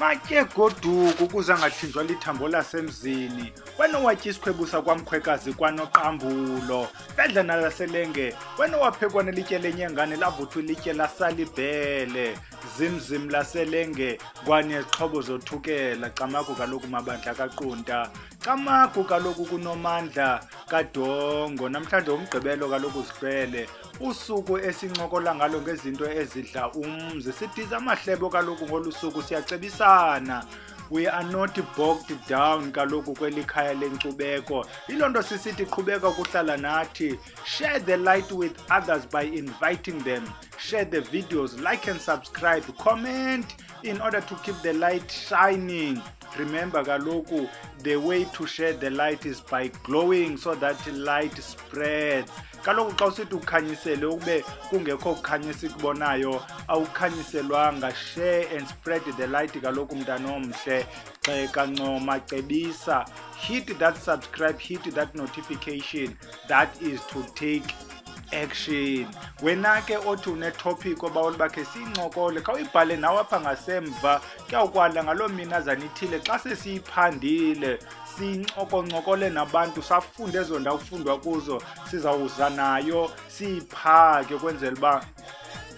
Matye goduku kuze angathinjwa lithambo lasemzini. Wena watya isikhwebusa kwamkhwekazi kwanoqambulo. Bedla nalaselenge. Wena waphekwa nelitye lenyengane lavuthwa ilitye lasalibhele. Zimzim laselenge kwanezixhobo zothukela. Camagu kaloku mabandla kaqunta. Camagu kaloku kunomandla kadongo. Namhlanje umgqibelo kaloku usihlwele. Usuku esincokola ngalo ngezinto ezidla umzi. Sidiza amahlebo kaloku ngolusuku siyacebisana. We are not bogged down kaloku kweli khaya lenkcubeko. Ilonto sisithi qhubeka ukuhlala nathi. Share the light with others by inviting them. Share the videos, like and subscribe, comment in order to keep the light shining. Remember kaloku, the way to share the light is by glowing so that light spreads. Kaloku xa usithi ukhanyisele ube kungekho kukhanyisa ikubonayo awukhanyiselwanga. Share and spread the light kaloku mntana omhle. Xeka ncoma cebisa, hit that subscribe, hit that notification. That is to take action. Wena ke othi une topic obawuli bakhe sincokole xa uyibhale nawe apha ngasemva kuyawukwala ngaloo minazana ithile xa sesiyiphandile sincokoncokole nabantu safunde ezo ndawo kufundwa kuzo sizawuza nayo siyiphake kwenzela uba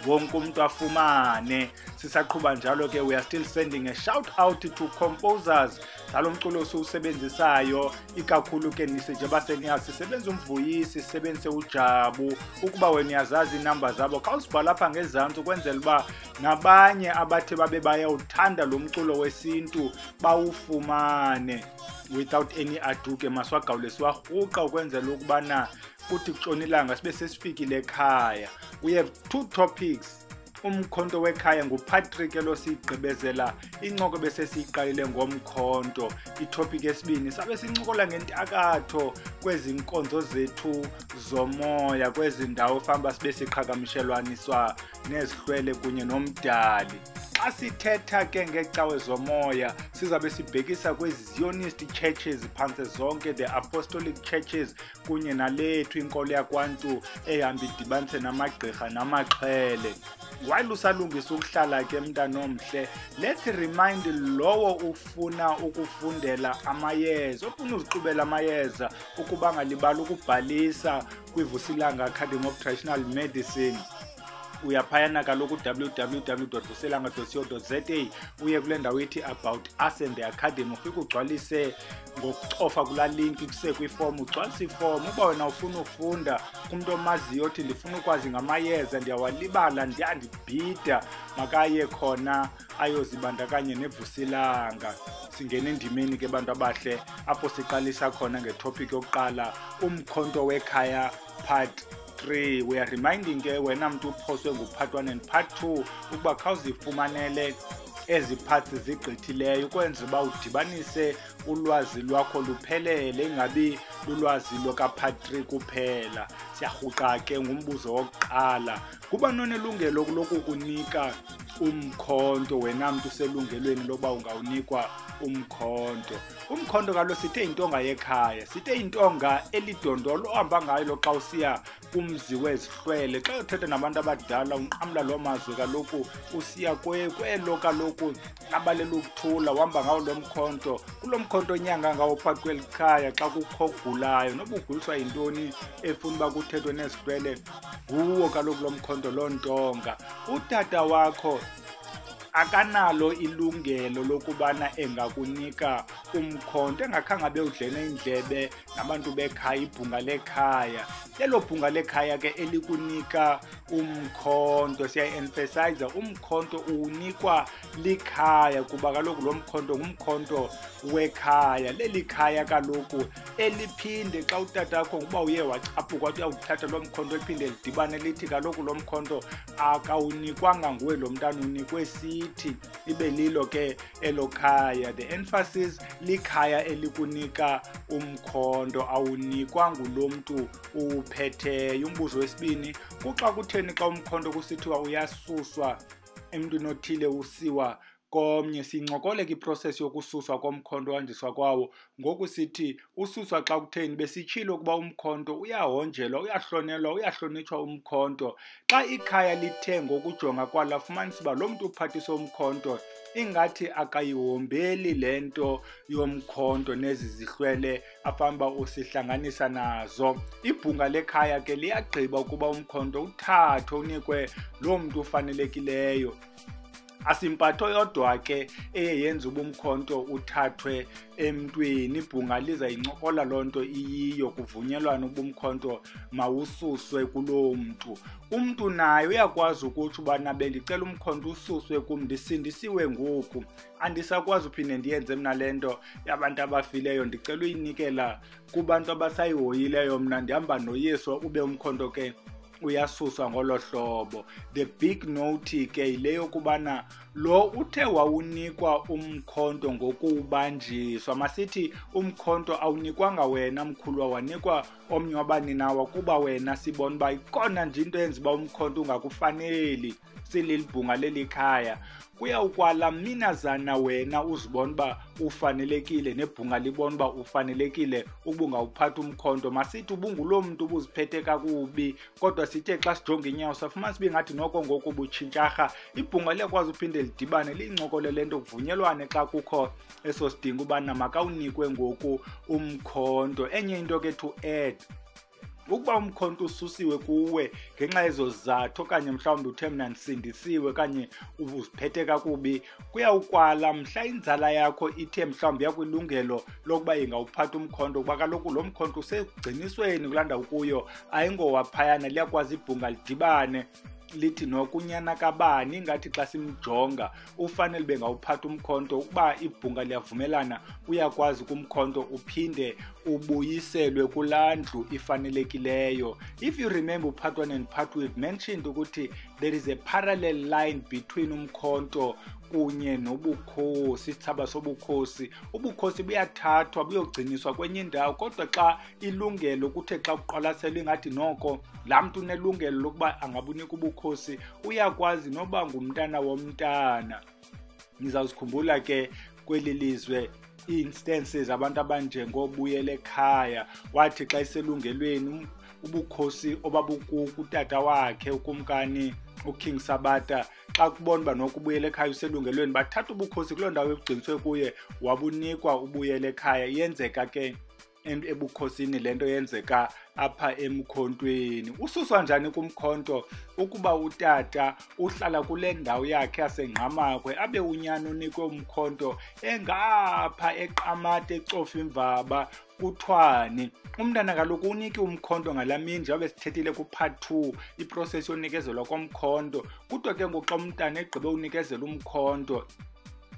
wonke umuntu afumane. Sisaqhuba njalo ke we are still sending a shout out to composers zalo mculo usiwusebenzisayo ikakhulu ke niseje baseniyazi sisebenza umvuyisi sisebenzise uJabu ukuba wena uyazazi inamba zabo xa usibhala lapha ngezantsi ukwenzela uba nabanye abathe babe bayawuthanda lo mculo wesintu bawufumane without any ado ke maswagawule siwarhuqa ukwenzela ukubana kuthi kutshona ilanga sibe sesifikile ekhaya. We have two topics. Umkhonto wekhaya nguPatrick elosiyigqibezela incoko bese siyiqalile ngomkhonto. Itopic yesibini sabe sincokola ngentakatho kwezi inkonzo zethu zomoya kwezi ndawo famba sibe siqhagamishelwaniswa nezihlwele kunye nomdali. Xa sithetha ke ngecawe zomoya sizabe sibhekisa kwezi Zionist churches phantse zonke, the apostolic churches kunye nalethu inkolo yakwantu ehamba idibanise namagqirha namaxhele. While usalungisa ukuhlala ke mntana omhle, let's remind lowo ufuna ukufundela amayeza ufuna uziqhubela amayeza ukuba ngalibali ukubhalisa kwiVusilanga Academy of Traditional Medicine. Uyaphayana kaloku www.vusilanga.co.za uye kule ndawo ithi about us and the academy ufike ugcwalise ngokucofa kula link kusekwe iform ugcwalise iform uba wena ufuna ufunda umuntu omaziyo othi ndifuna ukwazi ngamayeza ndiyawalibala ndiyandibhida makaye khona ayozibandakanye neVusilanga. Singena endimeni ke bantu abahle apho siqalisa khona ngetopic yokuqala umkhonto wekhaya part 3. We are reminding ke wena mntu uphoswe nguPart 1 and Part 2 ukuba khawuzifumanele ezi parts zigqithileyo ukwenza uba udibanise ulwazi lwakho luphelele ingabi lulwazi lokaPart 3 kuphela. Siyarhuqa ke ngumbuzo wokuqala kuba nonelungelo lokukunika umkhonto wena mntu uselungelweni lokuba ungawunikwa umkhonto. Umkhonto kalo sithe intonga yekhaya, sithe intonga elidondolo ohamba ngayo lo xa usiya kumzi wezihlwele. Xa uthetha nabantu abadala unqamla lo mazwi kaloku usiya kwelo kaloku abalela ukuthula uhamba ngawo lo mkhonto. Kulo mkhonto nyanga ngawo phakathi kwelikhaya xa kukho ogulayo noba uguliswa yintoni efuna uba kuthethwe nezihlwele nguwo kaloku lo mkhonto lo ntonga. Utata wakho akanalo ilungelo lokubana engakunika umkhonto engakhange abe udlene indlebe nabantu bekhaya ibhunga lekhaya. Lelo bhunga lekhaya ke elikunika umkhonto siya-emphasize umkhonto uwunikwa likhaya kuba kaloku lo mkhonto ngumkhonto wekhaya. Leli khaya kaloku eliphinde xa utata wakho nguba uye wachaphuka uyawuthatha lo mkhonto liphinde lidibane lithi kaloku lo mkhonto akawunikwanga nguwe lo mntana unikwe sithi ibe lilo ke elo khaya. The emphasis likhaya elikunika umkhonto awunikwa ngulo mntu uphetheyo. Umbuzo wesibini kuxa kutheni xa umkhonto kusithiwa uyasuswa emntwini othile usiwa komnye. Sincokole iprocess yokususwa komkhonto wandiswa kwawo ngoku sithi ususwa xa kutheni. Besitshilo ukuba umkhonto uyahonjelwa, uyahlonelwa, uyahlonitshwa umkhonto. Xa ikhaya lithe ngokujonga kwala fumanisa uba lo mntu uphathiswe umkhonto ingathi akayihombeli le nto yomkhonto nezi zihlwele afamba usihlanganisa nazo. Ibhunga lekhaya ke liyagqiba ukuba umkhonto uthathwe unikwe lo mntu ufanelekileyo. Asimpatho yodwa ke eyenza uba umkhonto uthathwe emntwini. Ibhunga liza yincokola loo nto iyiyo, kuvunyelwana ukuba umkhonto mawususwe kuloo mntu. Umntu naye uyakwazi ukutsho ubana bendicela umkhonto ususwe kum, ndisindisiwe ngoku, andisakwazi uphinde ndiyenze mna le nto yabantu abafileyo, ndicela uyinikela kubantu abasayihoyileyo, mna ndihamba noYesu, ube umkhonto ke uyasuswa ngolo hlobo. The big note ke yile yokubana lo uthe wawunikwa umkhonto ngokubanjiswa. Masithi umkhonto awunikwanga wena mkhulwa, wanikwa omnye wabaninawa kuba wena sibona uba ikona nje into yenza uba umkhonto ungakufaneli sililibhunga lelikhaya. Kuyawukwala minazana wena uzibona uba ufanelekile nebhunga libona uba ufanelekile ukuba ungawuphatha umkhonto. Masithi ubunguloo mntu ubuziphethe kakubi, kodwa sithe xa sijonga inyawo safumana sibe ngathi noko ngoku butshintsharha. Ibhunga liyakwazi uphinde lidibane liyincokole le nto, kuvunyelwane xa kukho eso sidingo ubana makawunikwe ngoku umkhonto. Enye into ke to add, ukuba umkhonto ususiwe kuwe ngenxa yezo zizathu okanye mhlawumbi uthe mna ndisindisiwe okanye uziphethe kakubi, kuyawukwala mhla inzala yakho ithe mhlawumbi yakwilungelo lokuba ingawuphatha umkhonto, kuba kaloku lo mkhonto usegcinisweni kulanda ukuyo, ayingowaphayana. Liyakwazi ibhunga lidibane lithi nokunyana kabani ingathi xa simjonga ufanele bengawuphatha umkhonto. Ukuba ibhunga liyavumelana, uyakwazi kumkhonto uphinde ubuyiselwe kulaa ndlu ifanelekileyo. If you remember part 1 and part 2, we've mentioned ukuthi there is a parallel line between umkhonto kunye nobukhosi, isithaba sobukhosi. Ubukhosi buyathathwa buyogciniswa kwenye indawo, kodwa xa ilungelo kuthe xa kuqwalaselwa ingathi noko laa mntu unelungelo lokuba angabunika ubukhosi, uyakwazi noba ngumntana womntana. Nizawuzikhumbula ke kweli lizwe instances abantu abanjengobuyela ekhaya, wathi xa iselungelweni ubukhosi obabukutata wakhe ukumkani uKing Sabata, xa kubona uba nokubuyela ekhaya uselungelweni, bathatha ubukhosi kuloo ndawo ebugciniswe kuye wabunikwa ubuyela ekhaya. Yenzeka ke ebukhosini le nto yenzeka apha emkhontweni. Ususwa njani kumkhonto? Ukuba utata uhlala kule ndawo yakhe yasengqamakwe, abe unyana unikwe umkhonto engapha eQamata ecofa imvaba kuthwane. Umntana kaloku unike umkhonto ngalamini, njengoba sithethile ku-part 2 iprocess yonikezelwa komkhonto. Kudwa ke ngoxa umntana egqibe unikezela umkhonto,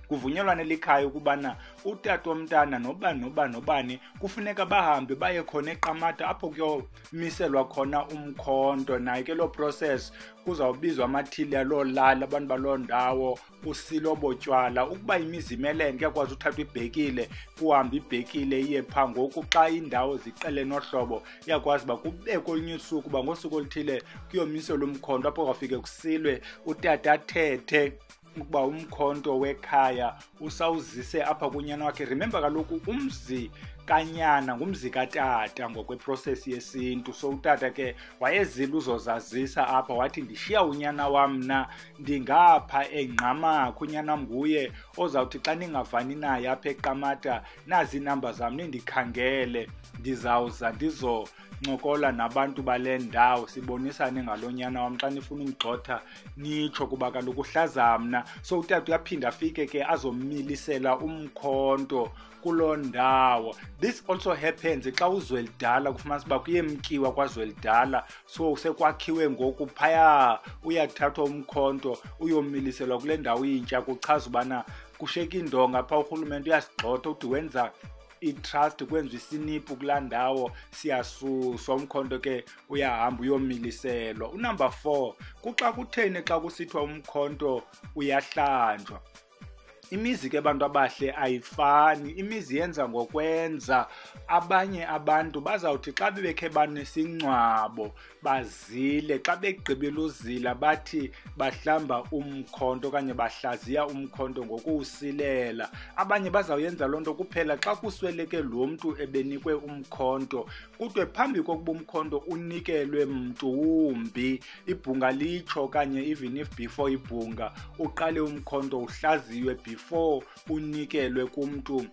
kuvunyelwane likhaya ukubana utata womntana nobani kufuneka bahambe baye khona eQamata apho kuyomiselwa khona umkhonto. Naye ke loo process kuzawubizwa amathile aloo lali, abantu baloo ndawo, usilo botywala. Ukuba imizimelene kuyakwazi uthathwa ibhekile, kuhambe ibhekile iye phaa. Ngoku xa indawo ziqele nohlobo, iyakwazi uba kubekho olunye usuku uba ngosuku oluthile kuyomiselwa umkhonto apho kwafike kusilwe, utata athethe ukuba umkhonto wekhaya usawuzise apha kunyana wakhe. Remember kaloku umzi kanyana ngumzi katata ngokweprocess yesintu. So utata ke wayezile uzozazisa apha, wathi ndishiya unyana wam mna ndingapha engqamakho. Unyana wam nguye ozawuthi xa ningavani naye apha eQamata, nazi iinamba zam nindikhangele, ndizawuza ndizoncokola nabantu bale ndawo, sibonisane ngalo nyana wam. Xa nifuna umgxotha nitsho kuba kaloku uhlaza mna. So utata uyaphinda afike ke azommilisela umkhonto kuloo ndawo. This also happens xa uzwelidala kufumanisa uba kuyemkiwa kwazwelidala, so sekwakhiwe ngoku phaya uyathathwa umkhonto uyomiliselwa kule ndawo intsha. Kuchaza ubana kusheka indonga phaa, urhulumente uyasigxotha uthi wenza i-trust, kwenziwa isiniphu kulaa ndawo, siyasuswa umkhonto ke uyahamba uyomiliselwa. Unumber 4, kuxa kutheni xa kusithiwa umkhonto uyahlanjwa? Imizi ke bantu abahle ayifani, imizi yenza ngokwenza. Abanye abantu bazawuthi xa bebekhe banesingcwabo bazile, xa begqibile uzila bathi bahlamba umkhonto okanye bahlaziya umkhonto ngokuwusilela. Abanye bazawuyenza loo nto kuphela xa kusweleke lo mntu ebenikwe umkhonto, kuthiwe phambi kokuba umkhonto unikelwe mntu wumbi, ibhunga litsho okanye even if before ibhunga uqale umkhonto uhlaziywe before unikelwe kumntu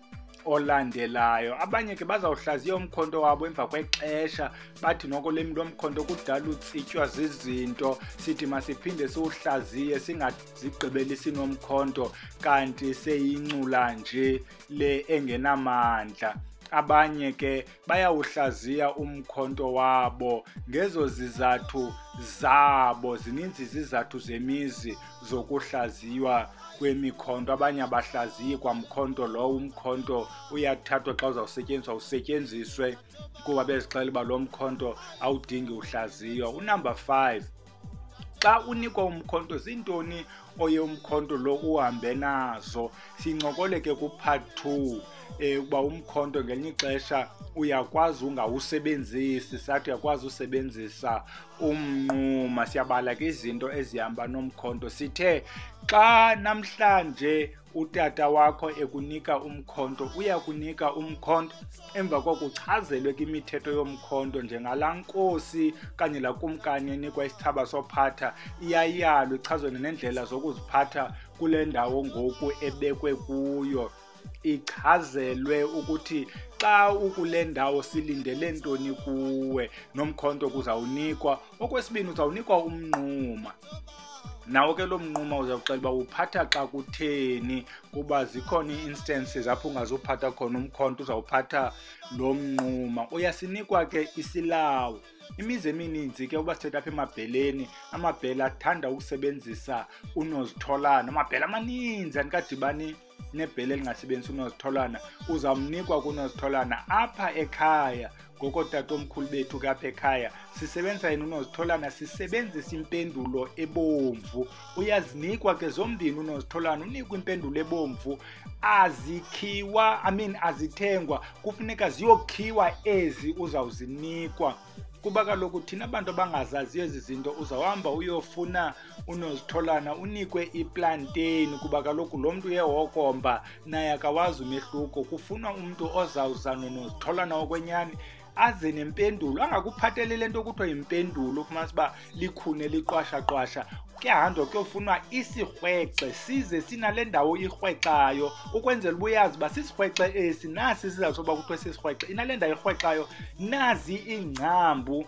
olandelayo. Abanye ke bazawuhlaziya umkhonto wabo emva kwexesha, bathi noko lo mkhonto kudala utsitywa zizinto, sithi masiphinde siwuhlaziye singazigqibeli nomkhonto kanti seyincula nje le engenamandla. Abanye ke bayawuhlaziya umkhonto wabo ngezo zizathu zabo. Zininzi izizathu zemizi zokuhlaziywa kwemikhonto. Abanye abahlaziyi kwamkhonto lowo, umkhonto uyathathwa xa uzawusetyenziswa usetyenziswe kuba bezixelela uba lo mkhonto awudingi uhlaziywa. Unumber 5, xa unikwa umkhonto zintoni oye umkhonto lo uhambe nazo? Sincokole ke ku-part 2 ukuba umkhonto ngelinye ixesha uyakwazi ungawusebenzisi, sathi uyakwazi usebenzisa umnquma. Siyabala ke izinto ezihamba nomkhonto. Sithe xa namhlanje utata wakho ekunika umkhonto, uyakunika umkhonto, emva koko uchazelwe kwimithetho yomkhonto njengalaa nkosi kanye laa kumkani enikwa isithaba sophatha, iyayalwa ichazwe nendlela zokuziphatha kule ndawo ngoku ebekwe kuyo. Ichazelwe ukuthi xa ukule ndawo silindele ntoni kuwe, nomkhonto kuzawunikwa. Okwesibini uzawunikwa umnquma. Nawo ke lo mnquma uzawuxela uba uphatha xa kutheni, kuba zikhona ii-instances apho ungazuphatha khona umkhonto, uzawuphatha lo mnquma. Uyasinikwa ke isilawu. Imizi emininzi ke uba sithetha apha emabheleni, amabhele athanda ukusebenzisa unozitholana. Amabhele amaninzi anikadibani nebhele elingasebenzisi unozitholana. Uzawunikwa kunozitholana apha ekhaya. Ngokotatomkhulu bethu ke apha ekhaya sisebenzisa yena unozitholana, sisebenzisa impendulo ebomvu. Uyazinikwa ke zombini unozitholana, unikwa impendulo ebomvu. Azikhiwa, azithengwa, kufuneka ziyokhiwa ezi uzawuzinikwa. Kuba kaloku thina abantu abangazaziyo ezi zinto, uzawuhamba uyofuna unozitholana unikwe iplanteni, kuba kaloku lo mntu yehokomba naye akawazi umehluko. Kufunwa umntu ozawuza nonozitholana okwenyani aze nempendulo, angakuphatheli le nto kuthiwa yimpendulo ufumanisa uba likhune liqwashaqwasha. Kuyahanjwa kuyofunwa isirhwexe, size sinale ndawo irhwexayo, ukwenzela uba uyazi uba sisirhwexe esi, nasi sizathu soba kuthiwe sisirhwexe, inale ndawo irhwexayo, nazi iingcambu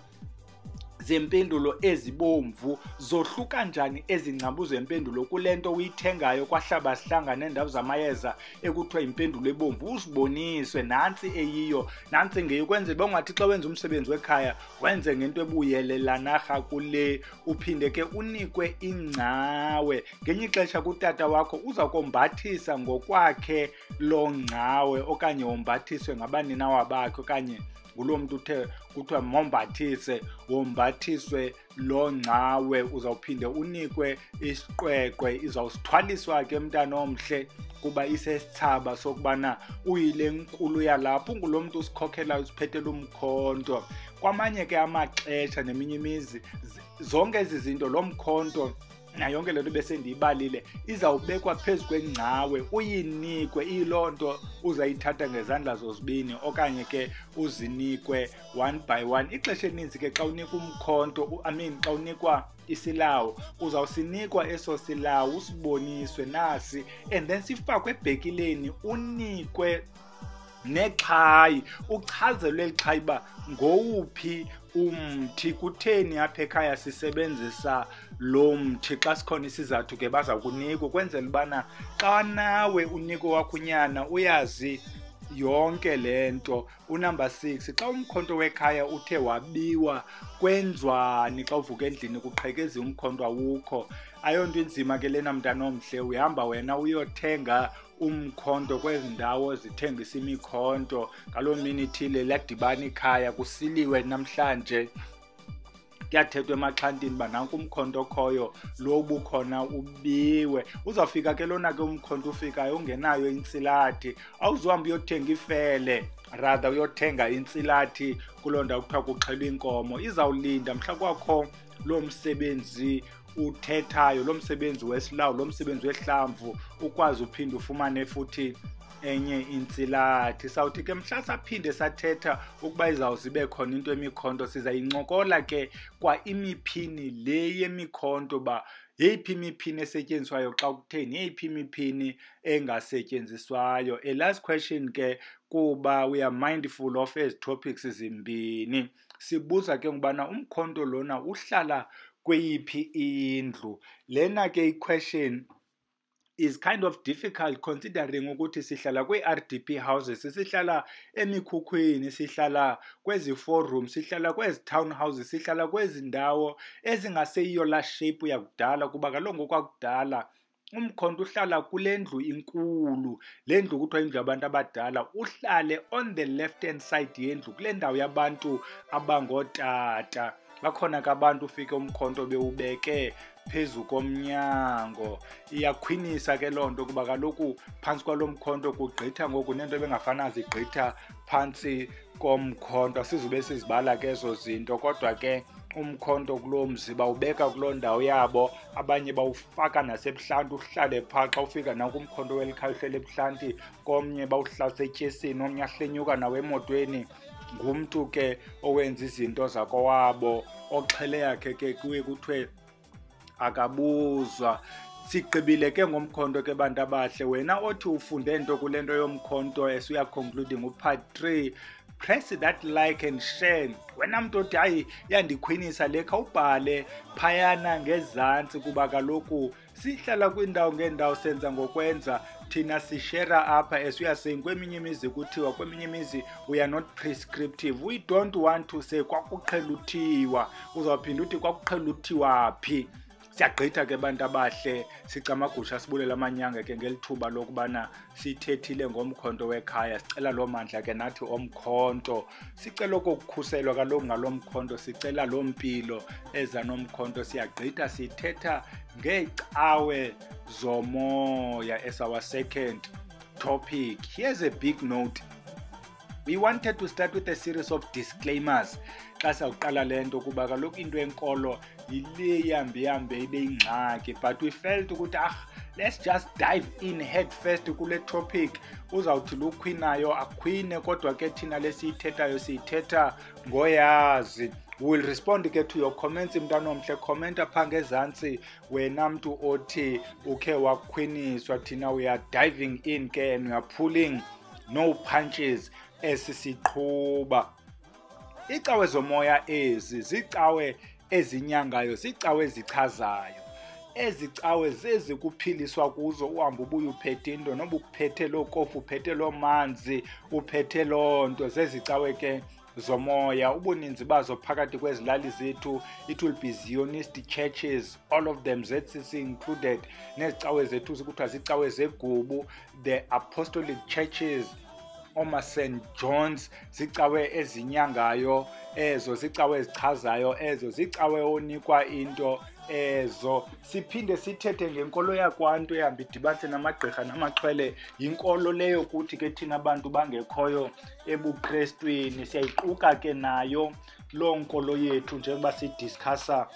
zempendulo ezibomvu. Zohluka njani ezi ngcambu zempendulo kule nto uyithengayo kwahlaba sihlanga neendawo zamayeza ekuthiwa yimpendulo ebomvu? Uziboniswe, nantsi eyiyo, nantsi ngeyo, ukwenzela uba ungathi xa wenza umsebenzi wekhaya wenze ngento ebuyelelanarha kule. Uphinde ke unikwe ingcawe. Ngenye ixesha kutata wakho uza kombathisa ngokwakhe lo ngcawe, okanye wombathiswe ngabaninawa bakhe, okanye ngulo mntu uthe kuthiwa mombathise, wombathiswe lo ngcawe. Uzawuphinde unikwe isiqweqwe, izawusithwaliswa ke mntana omhle kuba isesithaba sokubana uyile nkulu yalapho, ungulo mntu usikhokhelayo usiphethela umkhonto. Kwamanye ke amaxesha neminye imizi zonke ezi zinto, lo mkhonto na yonke le nto besendiyibalile izawubekwa phezu kwengcawe, uyinikwe. Iyiloo nto uzayithatha ngezandla zozibini okanye ke uzinikwe one by one. Ixesha elininzi ke xa unikwa umkhonto, xa unikwa isilawu, uzawusinikwa eso silawu usiboniswe nasi, and then sifakwe ebhekileni, unikwe nexhayi, uchazelwe eli xhayi uba ngowuphi umthi, kutheni apha ekhaya sisebenzisa lo mthi. Xa sikhona isizathu ke baza kunikwa, ukwenzela ubana xa nawe uniko wakho unyana uyazi yonke le nto. Unumber 6, xa umkhonto wekhaya uthe wabiwa, kwenzwani xa uvuka endlini kuqhekeza umkhonto awukho? Ayonto inzima ke lena mntana omhle, uyahamba wena uyothenga umkhonto kwezi ndawo zithengisa imikhonto. Ngaloo mini ithile ladibana ikhaya, kusiliwe namhlanje, kuyathethwa emaxhantini uba nanku umkhonto okhoyo lo bukhona ubiwe. Uzawufika ke lona ke umkhonto ufikayo ungenayo intsilathi, awuzuhamba uyothenga ifele, rather uyothenga intsilathi kuloo ndawo kuthiwa kuxhelwa inkomo. Izawulinda mhla kwakho lo msebenzi uthethayo, lo msebenzi wesilawu, lo msebenzi wehlamvu, ukwazi uphinda ufumane futhi enye intsilathi. Sawuthi ke mhla saphinde sathetha ukuba izawuzibe khona into emikhonto, sizayincokola ke kwa imiphini le yemikhonto ba yeyiphi imiphini esetyenziswayo xa kutheni, yeyiphi imiphini engasetyenziswayo. A last question ke, kuba we are mindful of ezi topics zimbini, sibuza ke ngubana umkhonto lona uhlala kweyiphi indlu. Lena ke i-question is kind of difficult considering ukuthi sihlala kwi-RDP houses, sihlala emikhukhwini, sihlala kwezi forum, sihlala kwezi townhouses, sihlala kwezi ndawo ezingaseyiyo la shape yakudala, kuba kaloku ngokwakudala umkhonto uhlala kule ndlu inkulu, le ndlu kuthiwa indlu yabantu abadala, uhlale on the left hand side yendlu, kule ndawo yabantu abangootata. Bakhona ke abantu ufike umkhonto bewubeke phezu komnyango. Iyakhwinisa ke loo nto kuba kaloku phantsi kwalo mkhonto kugqitha ngoku nento ebengafana zigqitha phantsi komkhonto. Asizube sizibala ke ezo zinto, kodwa ke umkhonto kuloo mzi bawubeka kuloo ndawo yabo. Abanye bawufaka nasebuhlanti uhlale phaa, xa ufika nanku umkhonto welikhaya uhlele ebuhlanti, komnye bawuhlala setyesini, omnye ahlenyuka nawe emotweni. Ngumntu ke owenza izinto zakowabo, oxhele yakhe ke kuye kuthiwe akabuzwa. Sigqibile ke ngomkhonto ke bantu abahle. Wena othi ufunde nto kule nto yomkhonto as we are concluding upart 3, press that like and share. Wena mntu othi hayi yandikhwinisa le, khawubhale phayana ngezantsi, kuba kaloku sihlala kwindawo ngeendawo senza ngokwenza. Thina sishera apha as we are saying, kweminye imizi kuthiwa, kweminye imizi we are not prescriptive. We don't want to say kwakuqhela uthiwa, uzawuphinda uthi kwakuqhela uthiwa phi. Siyagqitha ke bantu abahle, sicamagusha sibulela amanyanga ke ngelithuba lokubana sithethile ngomkhonto wekhaya. Sicela loo mandla ke nathi omkhonto, sicela ukukhuselwa kaloku ngalo mkhonto, sicela loo mpilo eza nomkhonto. Siyagqitha sithetha ngeecawe zomoya as our second topic. Here's a big note. We wanted to start with a series of disclaimers xa sawuqala le nto, kuba kaloku into enkolo yile yambe ibe yingxaki, but we felt ukuthi let's just dive in head first kule topic. Uzawuthi lukhwinayo akhwine, kodwa ke thina lesiyithethayo siyithetha ngoyazi. We'll respond ke to your comments. Mntana omhle, commenta phaa ngezantsi wena mntu othi ukhe wakhwiniswa. Thina we are diving in ke and we are pulling no punches esisiqhuba. Icawe zomoya ezi zicawe ezinyangayo, zicawe ezichazayo. Ezi cawe zezi kuphiliswa kuzo, uhamba ubuye uphethe into, noba uphethe loo kofu, uphethe loo manzi, uphethe loo nto. Zezi cawe ke zomoya, ubuninzi bazo phakathi kwezilali zethu, it will be Zionist churches, all of them, ZCC included. Nezicawe zethu zikuthiwa zicawe zegubu, the apostolic churches, oma St. John's, zicawe ezinyangayo ezo, zicawe ezichazayo ezo, zicawe onikwa into ezo. Siphinde sithethe ngenkolo yakwantu ehamba idibanise namagqirha namaxhwele. Yinkolo leyo kuthi ke thina abantu bangekhoyo ebukrestwini, siyayiquka ke nayo loo nkolo yethu njengoba sidiscussa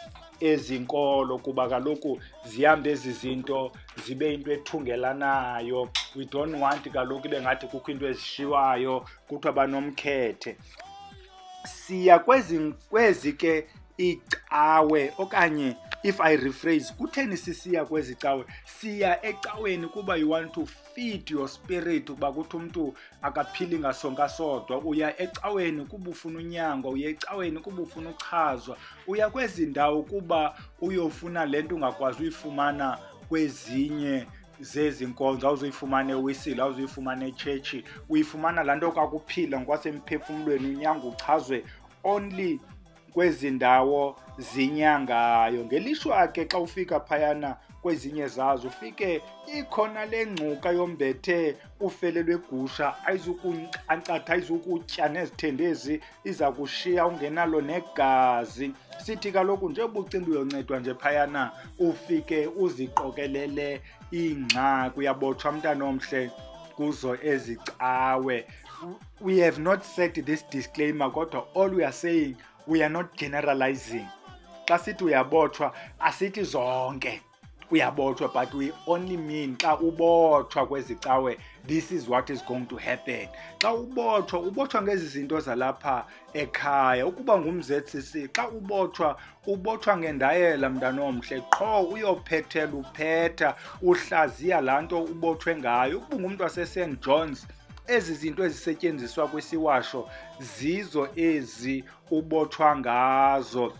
ezinkolo, kuba kaloku zihamba ezi zinto zibe into ethungelanayo. We don't want kaloku ibe ngathi kukho into ezishiwayo kuthiwa banomkhethe. Siya kwezi ke icawe, okanye if I rephrase, kutheni sisiya kwezi cawe? Siya ecaweni kuba you want to feed your spirit, kuba kuthi umntu akaphili ngasonka sodwa. Uya ecaweni kuba ufuna unyango, uya ecaweni kuba ufuna uchazwa, uya kwezi ndawo kuba uyofuna le nto ungakwazi uyifumana kwezinye zezi nkonzo. Awuzuyifumana ewisile, awuzuyifumana etshetshi, uyifumana laa nto kwakuphila ngokwasemphefumlweni, unyango uchazwe only kwezi ndawo zinyangayo. Ngelishwa ke xa ufika phayana kwezinye zazo ufike ikhona le ngcuka yombethe ufele lwegusha ayizukuncacatha ayizukutya nezithendezi iza kushiya ungenalo negazi. Sithi kaloku njengoba ucinga uyoncedwa nje phayana ufike uziqokelele ingxaki uyabotshwa mntana omhle kuzo ezi cawe. We have not said this disclaimer kodwa all we are saying we are not generalizing. Xa sithi uyabotshwa asithi zonke uyabotshwa, but we only mean xa ubotshwa kwezi cawe this is what is going to happen. Xa ubotshwa ngezi zinto zalapha ekhaya. Ukuba ngumZCC xa ubotshwa ngendayela mntana omhle qho uyophethela uphetha uhlaziya laa nto ubotshwe ngayo. Ukuba ngumntu waseSt John's ezi zinto ezisetyenziswa kwisiwasho zizo ezi ubotshwa ngazo.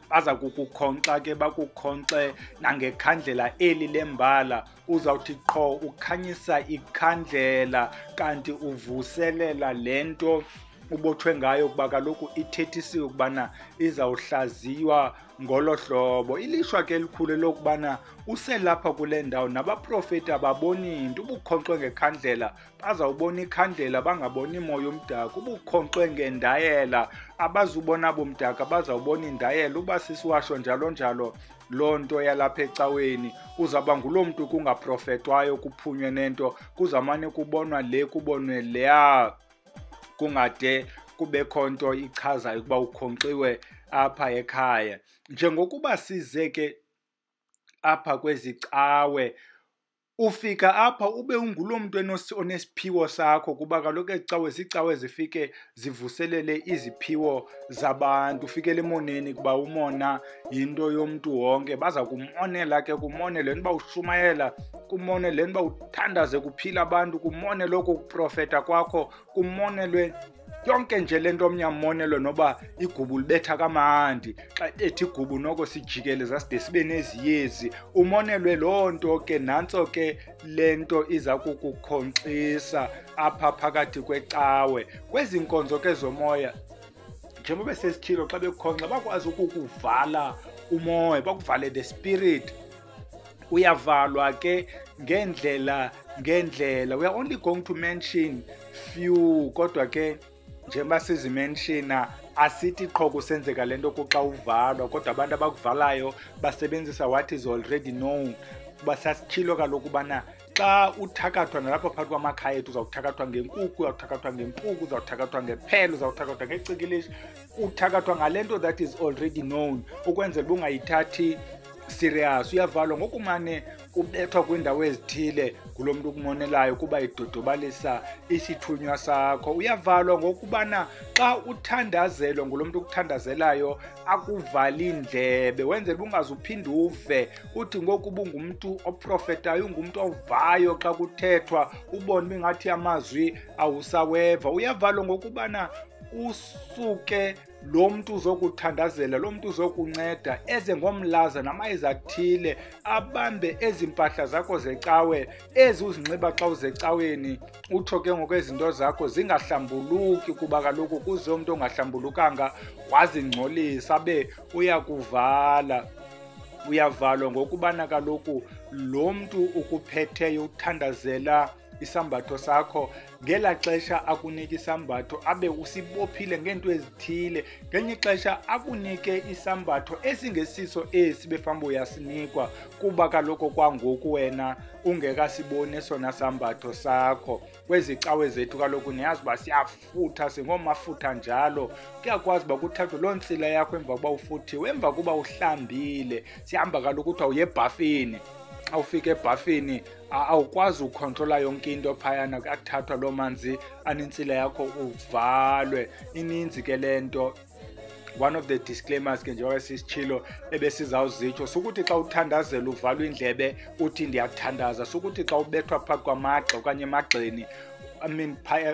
Baza kukukhonkxa ke bakukhonkxe nangekhandlela eli lembala. Uzawuthi qho ukhanyisa ikhandlela kanti uvuselela le nto ubotshwe ngayo kuba kaloku ithethisiwe ukubana izawuhlaziywa ngolo hlobo. Ilishwa ke elikhulu lokubana uselapha kule ndawo nabaprofeti ababoni nto. Ubukhonkxwe ngekhandlela bazawubona ikhandlela bangaboni moya omdaka. Ubukhonkxwe ngendayela abazubona bomdaka bazawubona indayela. Uba sisiwasho njalo njalo loo nto yalapha ecaweni uzawuba nguloo mntu kungaprofetwayo kuphunywe nento kuzamane kubonwa le kubonwe leya kungade kubekho nto ichazayo ukuba ukhonkxiwe apha ekhaya. Njengokuba size ke apha kwezi cawe ufika apha ube unguloo mntu onesiphiwo sakho kuba kaloku ecawe zicawe zifike zivuselele iziphiwo zabantu. Ufikele emoneni kuba umona yinto yomntu wonke. Baza kumonela ke kumonele uba ushumayela, kumonele uba uthandaze kuphila abantu, kumonele oko kuprofeta kwakho, kumonelwe yonke nje le nto omnye monelwe noba igubu libetha kamandi. Xa ethi igubu noko sijikeleza side sibe neziyezi. Umonelwe loo nto ke nantso ke le nto iza kukukhonkxisa apha phakathi kwecawe. Kwezi nkonzo ke zomoya njengoba sesitshilo xa bekukhonkxa bakwazi ukukuvala umoya, bakuvale the spirit. Uyavalwa ke ngendlela. We are only going to mention few kodwa ke njengoba sizimenshina asithi qho kusenzeka le nto kuxa uvalwa kodwa abantu abakuvalayo basebenzisa what is already known. Kuba sasitshilo kaloku ubana xa uthakathwa nalapha phakathi kwamakhaya ethu uzawuthakathwa ngenkukhu, uzawuthakathwa ngempuku, uzawuthakathwa ngephelo, uzawuthakathwa ngecikilishi. Uthakathwa ngale nto that is already known ukwenzela uba ungayithathi serious. Uyavalwa ngokumane ubethwa kwiindawo ezithile ngulo mntu ukumonelayo kuba idodobalisa isithunywa sakho. Uyavalwa ngokubana xa uthandazelwa ngulo mntu ukuthandazelayo akuvali indlebe wenzela uba ungazuphinde uve. Uthi ngoku uba ungumntu oprofetayo ungumntu ovayo xa kuthethwa ubone uba ingathi amazwi awusaweva. Uyavalwa ngokubana usuke lo mntu uzokuthandazela, lo mntu uzokunceda eze ngomlaza namayeza athile abambe ezi mpahla zakho zecawe ezi uzinxiba xa uzecaweni. Utsho ke ngokwezinto zakho zingahlambuluki kuba kaloku kuze umntu ongahlambulukanga wazingcolisa abe uyakuvala. Uyavalwa ngokubana kaloku lo mntu ukuphetheyo uthandazela isambatho sakho ngela xesha akunika isambatho abe usibophile ngento ezithile. Ngenye ixesha akunike isambatho esingesiso esi befamba uyasinikwa kuba kaloku kwangoku wena ungekasiboni esona sambatho sakho. Kwezi cawe zethu kaloku niyazi uba siyafutha, singomafutha njalo. Kuyakwazi uba kuthathwe loo ntsila yakho emva kuba ufuthiwe, emva kuba uhlambile. Sihamba kaloku kuthiwa uye ebhafini. Xa ufika ebhafini awukwazi ukhontrola yonke into phayana, kuyathathwa loo manzi anentsila yakho uvalwe. Ininzi ke le nto. One of the disclaimers ke njengoba sisitshilo ebesizawuzitsho sukuthi xa uthandazela uvalwe indlebe uthi ndiyathandaza. Sukuthi xa ubethwa phakathi kwamagxa okanye emagxeni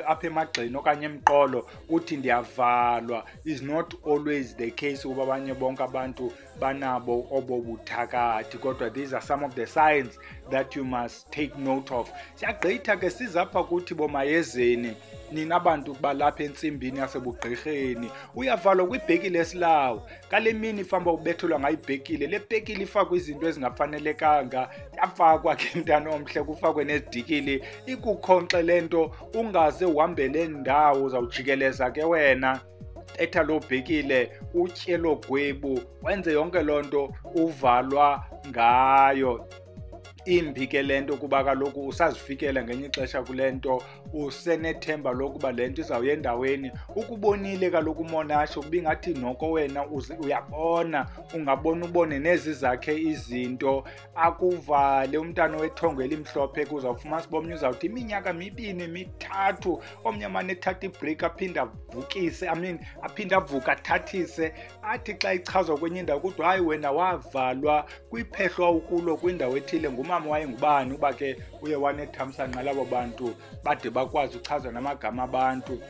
apha emagxeni okanye emqolo uthi ndiyavalwa. Is not always the case kuba abanye bonke abantu banabo obo buthakathi. Kodwa these are some of the signs that you must take note of. Siyagqitha ke sizapha kuthi bomayezeni nina abantu balapha entsimbini yasebugqirheni. Uyavalwa kwibhekile esilawo. Kale mini famba ubethelwa ngayibhekile. Le bhekile ifakwe izinto ezingafanelekanga. Yafakwa ke mntana omhle kufakwe nezidikili. Ikukhonxe lento ungaze uhambele ndawo uzawujikeleza ke wena. Etha lo bhekile utye lo gwebu wenze yonke lonto uvalwa ngayo. Imbi ke lento kuba kaloku usazifikela ngenye ixesha kulento usenethemba lokuba lento izawuya endaweni. Ukubonile kaloku uMonashe ukuba ingathi noko wena uyabona ungabona ubone nezi zakhe izinto. Akuvale umntana wethongo elimhlophe kuzawufumana sibomnye uzawuthi iminyaka 2 3 omnye mane ethatha ibreak aphinda avukise aphinda avuka athathise athi xa ichazwa kwenye indawo kodwa hayi wena wavalwa kwiphehlwa ukulo kwindawo ethile ngumama wayengubani uba ke uye wanethamsanqa labo bantu bade bakwazi uchaza namagama abantu.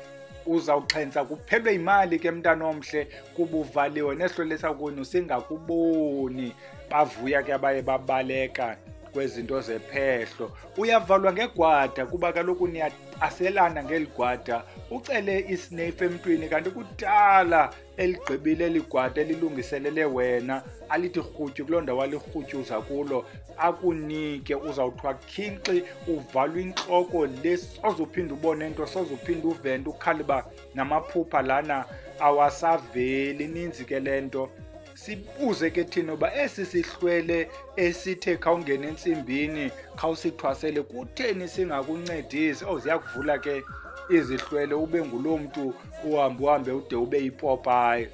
Uzawuxhensa kuphelwe imali ke mntana omhle kuba uvaliwe nehlole sakuni singakuboni. Bavuya ke abaye babaleka kwezinto zephehlo. Uyavalwa ngegwada kuba kaloku niyapaselana ngeligwada. Ucele isnefu emntwini kanti kudala eligqibile eligwada elilungiselele wena alithi rhutyu kuloo ndawo alirhutyuza kulo akunike. Uzawuthiwa khinxi uvalwa intloko le sozuphinda ubone nto sozuphinda uvente ukhaliba namaphupha lana awasaveli. Ninzi ke lento. Sibuze ke thina uba esi sihlwele esithe khawungena entsimbini khawusithwasele kutheni singakuncedisi. Ziyakuvula ke izihlwele ube ngulo mntu uhambe ude ube yiPopeye.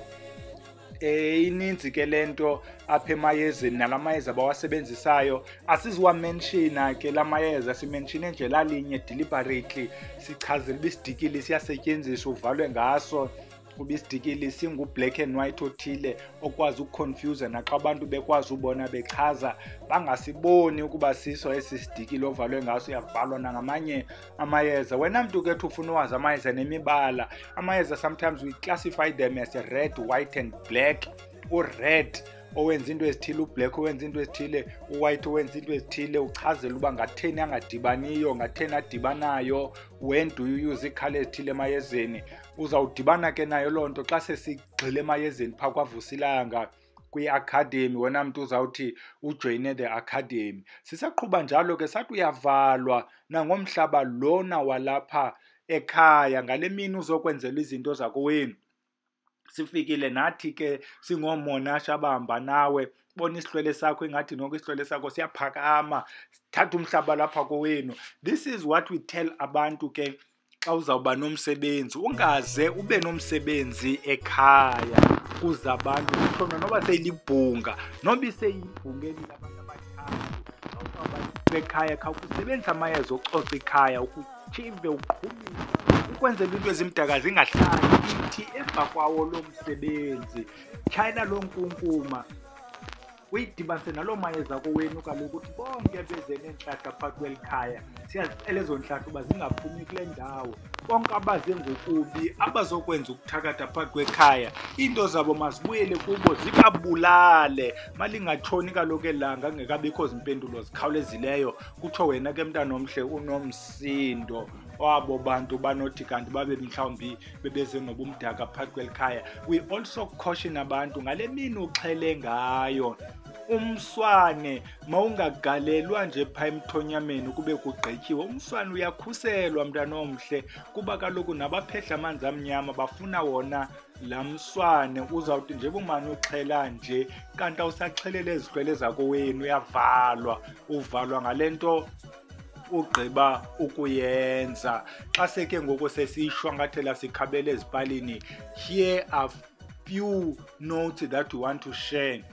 Ininzi ke lento apha emayezeni nalamayeza bawasebenzisayo. Asiziwamenshina ke lamayeza simenshine nje lalinye deliberately sichazela uba isidikili siyasetyenziswa uvalwe ngaso. Kuba isidikili singu-black and white othile okwazi ukuconfuse naxa abantu bekwazi ubona bechaza bangasiboni ukuba siso esi sidikili ovalwe ngaso. Uyavalwa nangamanye amayeza. Wena mntu ke ufuna uwazi amayeza nemibala. Amayeza sometimes we classify them as red, white and black. U-red owenza into ezithile, u-black owenza into ezithile, u-white owenza into ezithile. Uchazela uba ngatheni angadibaniyo ngatheni adibanayo. When do you use iikhala ezithile emayezeni? Uzawudibana ke nayo loo nto xa sesigxile emayezeni phaa kwaVusilanga kwi-academy. Wena mntu uzawuthi ujoyine the academy. Sisaqhuba njalo ke sathi uyavalwa nangomhlaba lona walapha ekhaya. Ngale mini uzokwenzela izinto zakowenu. Sifikile nathi ke singoMonashe abahamba nawe. Bona isihlwele sakho ingathi noko isihlwele sakho siyaphakama. Thatha umhlaba lapha kowenu. This is what we tell abantu ke xa uzawuba nomsebenzi. Ungaze ube nomsebenzi ekhaya kuza abantu kuthona noba seyilibhunga noba iseyibhungeni labantu abathathu. Ekhaya khawusebenzisa amayeza ococa ikhaya ukuchive uqhumile ukwenzela into ezimdaka zingahlali ithi emva kwawo lo msebenzi. Tshayela lo nkunkuma uyidibanise naloo mayeza kowenu kaloku ukuthi bonke beze neentlahla phakathi kweli khaya siyazicela ezo ntlahla uba zingaphumi kule ndawo. Bonke abaze ngokubi abazokwenza ukuthakatha phakathi kwekhaya iinto zabo mazibuyele kubo zibabulale. Malingatshoni kaloku elanga ngekabikho zimpendulo zikhawulezileyo. Kutsho wena ke mntana omhle unomsindo wabo bantu banothi kanti babe mhlawumbi bebeze nobumdaka phakathi kweli khaya. We also caution abantu ngale mini uxhele ngayo. Umswane mawungagalelwa nje phaa emthonyameni kube kugqityiwe. Umswane uyakhuselwa mntana omhle kuba kaloku nabaphehla amanzi amnyama bafuna wona laa mswane. Uzawuthi nje bumane uxhela nje kanti awusaxhelele ezihlwele zakowenu. Uyavalwa uvalwa ngale nto ugqiba ukuyenza. Xa seke ngoku sesiyishwankathela sikhabele ezipalini, here are few notes that we want to share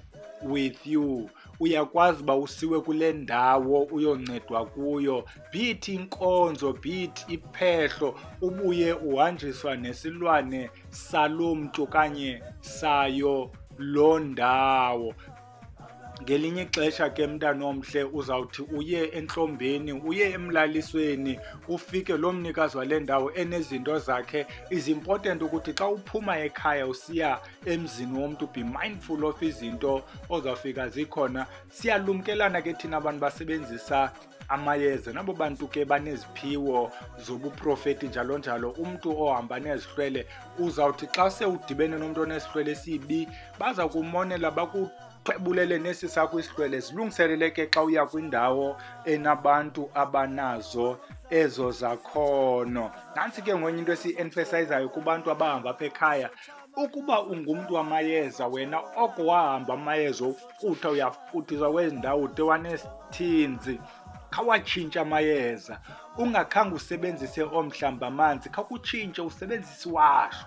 with you. Uyakwazi ba usiwe kule ndawo uyoncedwa kuyo, be it inkonzo, be it iphehlo, ubuye uhanjiswa nesilwane salomntu kanye sayo lo ndawo. Ngelinye ixesha ke mntana omhle uzawuthi uye entlombeni, uye emlalisweni, ufike lo mnikazi wale ndawo enezinto zakhe. Is important ukuthi xa uphuma ekhaya usiya emzini womntu be mindful of izinto ozawufika zikhona. Siyalumkelana ke thina abantu basebenzisa amayeza, nabo bantu ke baneziphiwo zobuprofeti njalo njalo. Umntu ohamba nezihlwele uzawuthi xa sewudibene nomntu onesihlwele esibi baza kumonela xebulele nesi sakho isihlwele. Zilungiselele ke xa uya kwindawo enabantu abanazo ezo zakhono. Nantsi ke ngenye into esi-emphasizayo kubantu abahamba apha ekhaya, ukuba ungumntu wamayeza wena oko wahamba amayeza ufutha, uyafuthisa kwezi ndawo ude wanesithinzi, khawatshintsha amayeza. Ungakhange usebenzise omhlamba amanzi, khawukutshintshe usebenzise iwasho.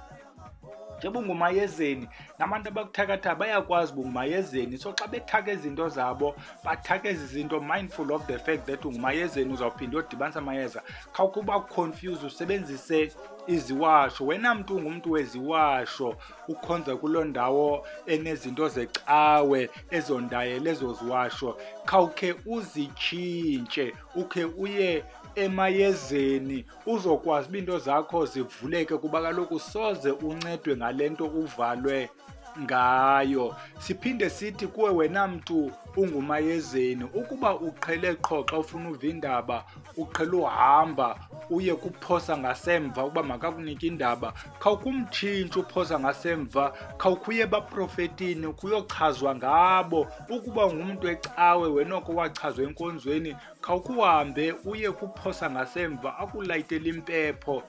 Njengoba ungumayezeni, nabantu abakuthakatha bayakwazi bungumayezeni, so xa bethaka izinto zabo bathaka ezi zinto mindful of the fact that ungumayezeni uzawuphinda uyodibanisa amayeza. Khawukuba confuse usebenzise iziwasho. Wena mntu ungumntu weziwasho ukhonza kuloo ndawo enezinto zecawe ezondayela ezo ziwasho, khawukhe uzitshintshe ukhe uye emayezeni uzokwazi uba into zakho zivuleke, kuba kaloku soze uncedwe ngale nto uvalwe ngayo. Siphinde sithi kuwe wena mntu ungumayezeni, ukuba uqhele qho xa ufuna uva indaba uqhele uhamba uye kuphosa ngasemva ukuba makakunike indaba, khawukumtshintsha uphosa ngasemva, khawukhuye ebaprofetini kuyochazwa ngabo. Ukuba ungumntu ecawe wenoko wachazwa enkonzweni, khawukuhambe uye kuphosa ngasemva akulayitela impepho,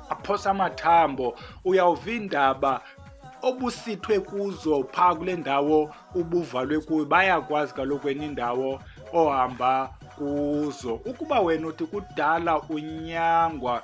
aphosa amathambo. Uyawuva indaba obusithwe kuzo phaa kule ndawo ubuvalwe kuyo, bayakwazi kaloku wena indawo ohamba kuzo. Ukuba wena uthi kudala unyangwa,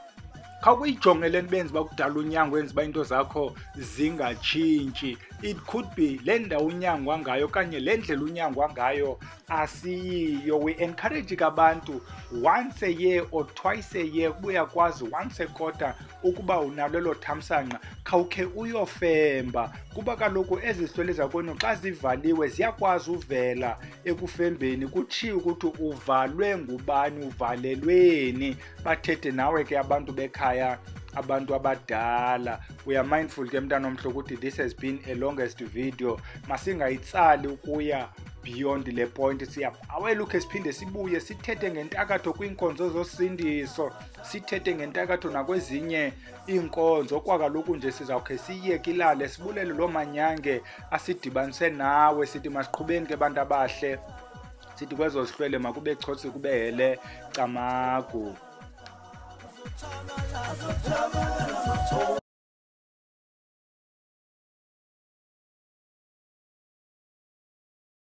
khawukuyijonge le nto benza uba kudala unyangwa wenza uba into zakho zingatshintshi. It could be le ndawo unyangwa ngayo okanye le ndlela unyangwa ngayo asiyiyo. We encourage abantu once a year or twice a year, kuba uyakwazi once a quarter ukuba unalo elo thamsanqa, khawukhe uyofemba, kuba kaloku ezi zihlwele zakwenu xa zivaliwe ziyakwazi uvela ekufembeni. Kutshiwo ukuthi uvalwe ngubani, uvalelweni, bathethe nawe ke abantu bekhaya, abantu abadala. We are mindful ke mntana omhle ukuthi this has been a longest video. Masingayitsali ukuya beyond le point. Siyawela ukhe siphinde sibuye sithethe ngentakatho kwiinkonzo zosindiso, sithethe ngentakatho nakwezinye iinkonzo. Kwakaloku nje sizawukhe siyeke ilale sibulele loo manyange asidibanise nawe. Sithi masiqhubeni ke bantu abahle, sithi kwezo zihlwele makube chotsi kube hele camagu.